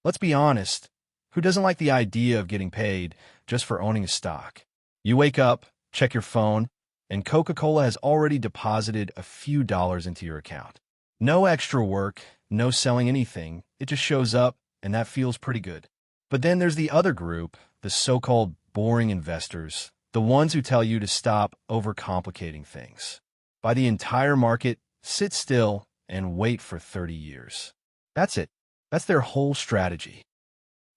Let's be honest, who doesn't like the idea of getting paid just for owning a stock? You wake up, check your phone, and Coca-Cola has already deposited a few dollars into your account. No extra work, no selling anything, it just shows up, and that feels pretty good. But then there's the other group, the so-called boring investors, the ones who tell you to stop overcomplicating things. Buy the entire market, sit still, and wait for 30 years. That's it. That's their whole strategy.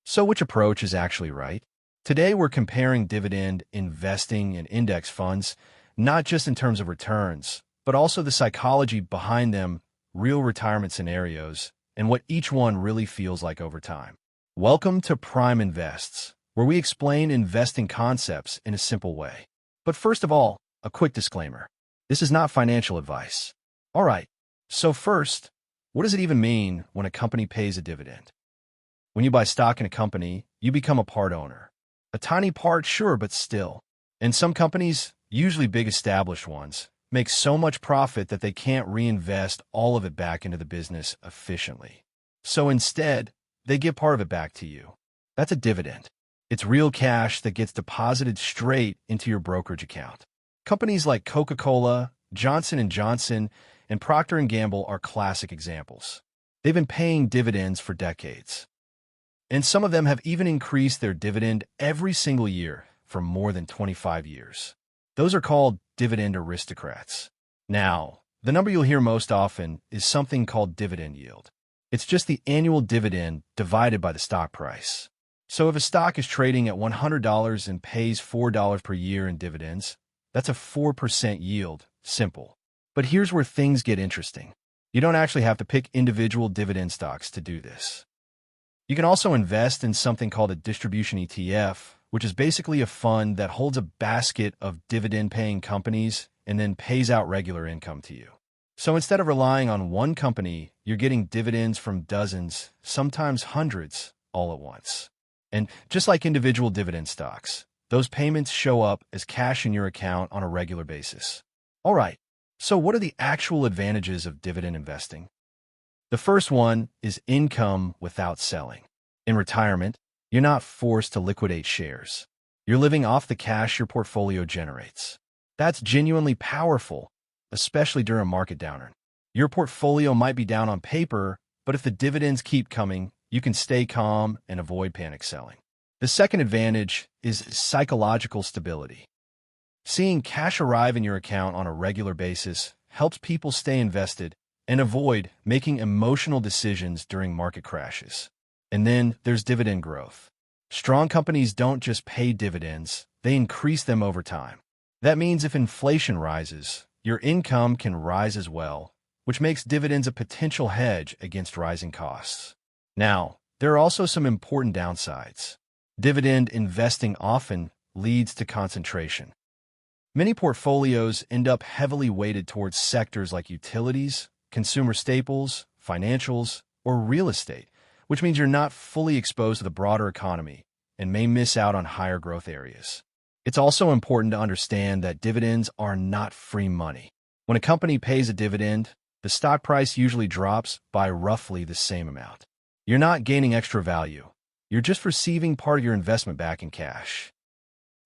So which approach is actually right? Today we're comparing dividend investing and index funds, not just in terms of returns, but also the psychology behind them, real retirement scenarios, and what each one really feels like over time. Welcome to Prime Invests, where we explain investing concepts in a simple way. But first of all, a quick disclaimer. This is not financial advice. All right, so first, what does it even mean when a company pays a dividend? When you buy stock in a company, you become a part owner. A tiny part, sure, but still. And some companies, usually big established ones, make so much profit that they can't reinvest all of it back into the business efficiently. So instead, they give part of it back to you. That's a dividend. It's real cash that gets deposited straight into your brokerage account. Companies like Coca-Cola, Johnson & Johnson, and Procter & Gamble are classic examples. They've been paying dividends for decades. And some of them have even increased their dividend every single year for more than 25 years. Those are called dividend aristocrats. Now, the number you'll hear most often is something called dividend yield. It's just the annual dividend divided by the stock price. So if a stock is trading at $100 and pays $4 per year in dividends, that's a 4% yield, simple. But here's where things get interesting. You don't actually have to pick individual dividend stocks to do this. You can also invest in something called a distribution ETF, which is basically a fund that holds a basket of dividend-paying companies and then pays out regular income to you. So instead of relying on one company, you're getting dividends from dozens, sometimes hundreds, all at once. And just like individual dividend stocks, those payments show up as cash in your account on a regular basis. All right, so what are the actual advantages of dividend investing? The first one is income without selling. In retirement, you're not forced to liquidate shares. You're living off the cash your portfolio generates. That's genuinely powerful, especially during a market downturn. Your portfolio might be down on paper, but if the dividends keep coming, you can stay calm and avoid panic selling. The second advantage is psychological stability. Seeing cash arrive in your account on a regular basis helps people stay invested and avoid making emotional decisions during market crashes. And then there's dividend growth. Strong companies don't just pay dividends, they increase them over time. That means if inflation rises, your income can rise as well, which makes dividends a potential hedge against rising costs. Now, there are also some important downsides. Dividend investing often leads to concentration. Many portfolios end up heavily weighted towards sectors like utilities, consumer staples, financials, or real estate, which means you're not fully exposed to the broader economy and may miss out on higher growth areas. It's also important to understand that dividends are not free money. When a company pays a dividend, the stock price usually drops by roughly the same amount. You're not gaining extra value. You're just receiving part of your investment back in cash.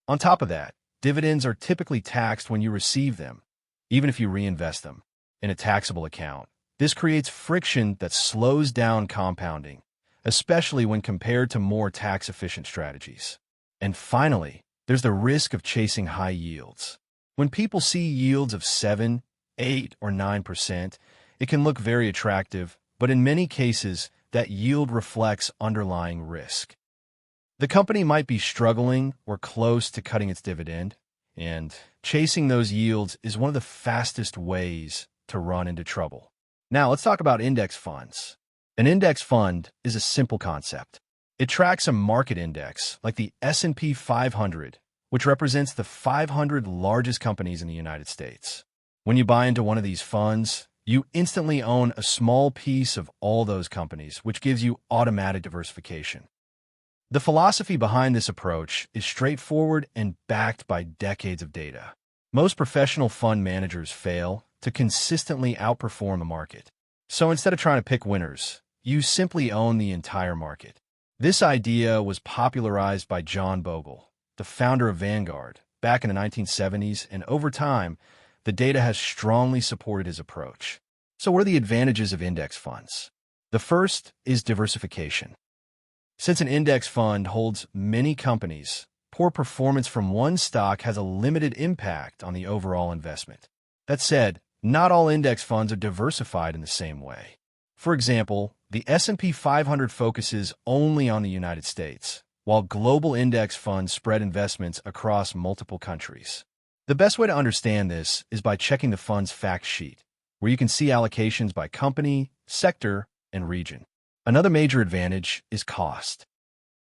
On top of that, dividends are typically taxed when you receive them, even if you reinvest them in a taxable account. This creates friction that slows down compounding, especially when compared to more tax-efficient strategies. And finally, there's the risk of chasing high yields. When people see yields of 7, 8, or 9%, it can look very attractive, but in many cases, that yield reflects underlying risk. The company might be struggling or close to cutting its dividend, and chasing those yields is one of the fastest ways to run into trouble. Now, let's talk about index funds. An index fund is a simple concept. It tracks a market index, like the S&P 500, which represents the 500 largest companies in the United States. When you buy into one of these funds, you instantly own a small piece of all those companies, which gives you automatic diversification. The philosophy behind this approach is straightforward and backed by decades of data. Most professional fund managers fail to consistently outperform the market. So instead of trying to pick winners, you simply own the entire market. This idea was popularized by John Bogle, the founder of Vanguard, back in the 1970s, and over time, the data has strongly supported his approach. So what are the advantages of index funds? The first is diversification. Since an index fund holds many companies, poor performance from one stock has a limited impact on the overall investment. That said, not all index funds are diversified in the same way. For example, the S&P 500 focuses only on the United States, while global index funds spread investments across multiple countries. The best way to understand this is by checking the fund's fact sheet, where you can see allocations by company, sector, and region. Another major advantage is cost.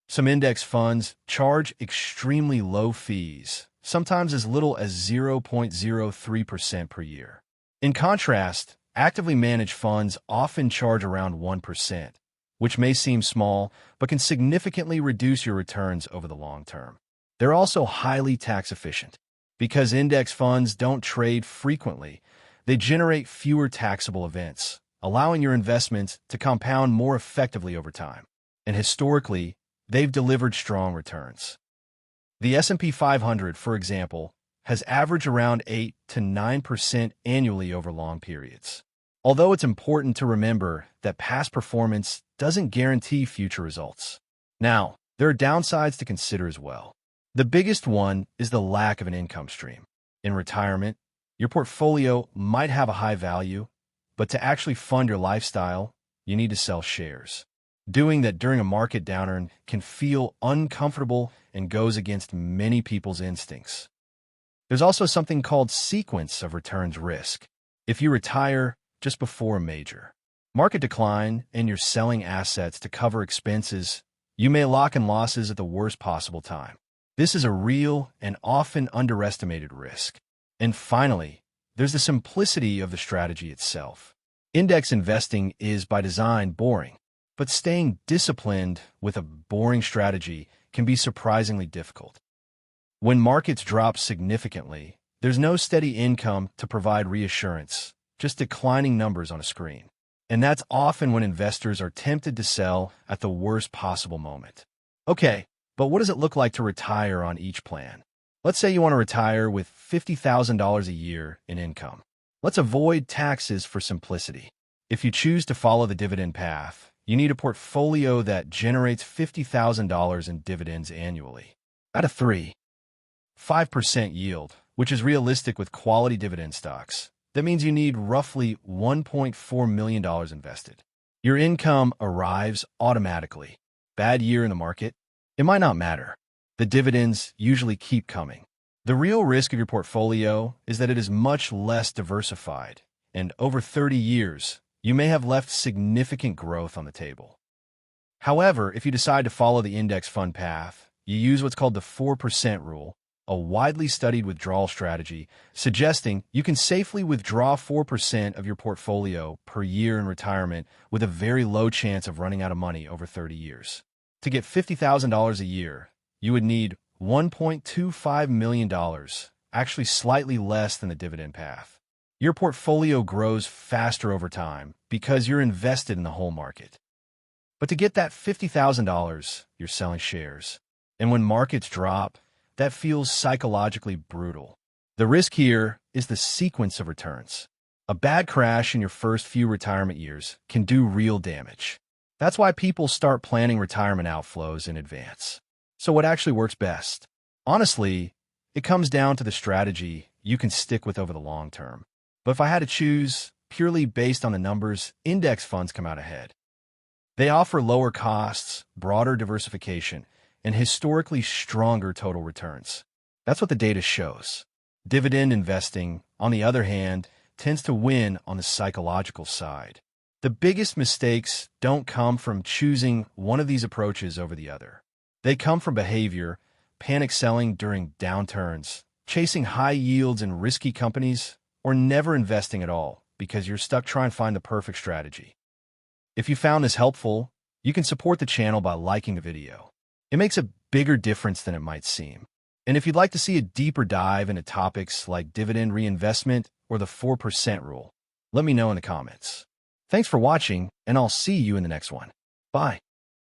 Some index funds charge extremely low fees, sometimes as little as 0.03% per year. In contrast, actively managed funds often charge around 1%, which may seem small, but can significantly reduce your returns over the long term. They're also highly tax efficient. Because index funds don't trade frequently, they generate fewer taxable events, allowing your investments to compound more effectively over time. And historically, they've delivered strong returns. The S&P 500, for example, has averaged around 8 to 9% annually over long periods. Although it's important to remember that past performance doesn't guarantee future results. Now, there are downsides to consider as well. The biggest one is the lack of an income stream. In retirement, your portfolio might have a high value, but to actually fund your lifestyle, you need to sell shares. Doing that during a market downturn can feel uncomfortable and goes against many people's instincts. There's also something called sequence of returns risk. If you retire just before a major market decline and you're selling assets to cover expenses, you may lock in losses at the worst possible time. This is a real and often underestimated risk. And finally, there's the simplicity of the strategy itself. Index investing is by design boring, but staying disciplined with a boring strategy can be surprisingly difficult. When markets drop significantly, there's no steady income to provide reassurance, just declining numbers on a screen. And that's often when investors are tempted to sell at the worst possible moment. Okay, but what does it look like to retire on each plan? Let's say you want to retire with $50,000 a year in income. Let's avoid taxes for simplicity. If you choose to follow the dividend path, you need a portfolio that generates $50,000 in dividends annually. At a 3.5% yield, which is realistic with quality dividend stocks, that means you need roughly $1.4 million invested. Your income arrives automatically. Bad year in the market? It might not matter. The dividends usually keep coming. The real risk of your portfolio is that it is much less diversified, and over 30 years, you may have left significant growth on the table. However, if you decide to follow the index fund path, you use what's called the 4% rule, a widely studied withdrawal strategy, suggesting you can safely withdraw 4% of your portfolio per year in retirement with a very low chance of running out of money over 30 years. To get $50,000 a year, you would need $1.25 million, actually slightly less than the dividend path. Your portfolio grows faster over time because you're invested in the whole market. But to get that $50,000, you're selling shares. And when markets drop, that feels psychologically brutal. The risk here is the sequence of returns. A bad crash in your first few retirement years can do real damage. That's why people start planning retirement outflows in advance. So what actually works best? Honestly, it comes down to the strategy you can stick with over the long term. But if I had to choose, purely based on the numbers, index funds come out ahead. They offer lower costs, broader diversification, and historically stronger total returns. That's what the data shows. Dividend investing, on the other hand, tends to win on the psychological side. The biggest mistakes don't come from choosing one of these approaches over the other. They come from behavior, panic selling during downturns, chasing high yields in risky companies, or never investing at all because you're stuck trying to find the perfect strategy. If you found this helpful, you can support the channel by liking the video. It makes a bigger difference than it might seem. And if you'd like to see a deeper dive into topics like dividend reinvestment or the 4% rule, let me know in the comments. Thanks for watching, and I'll see you in the next one. Bye.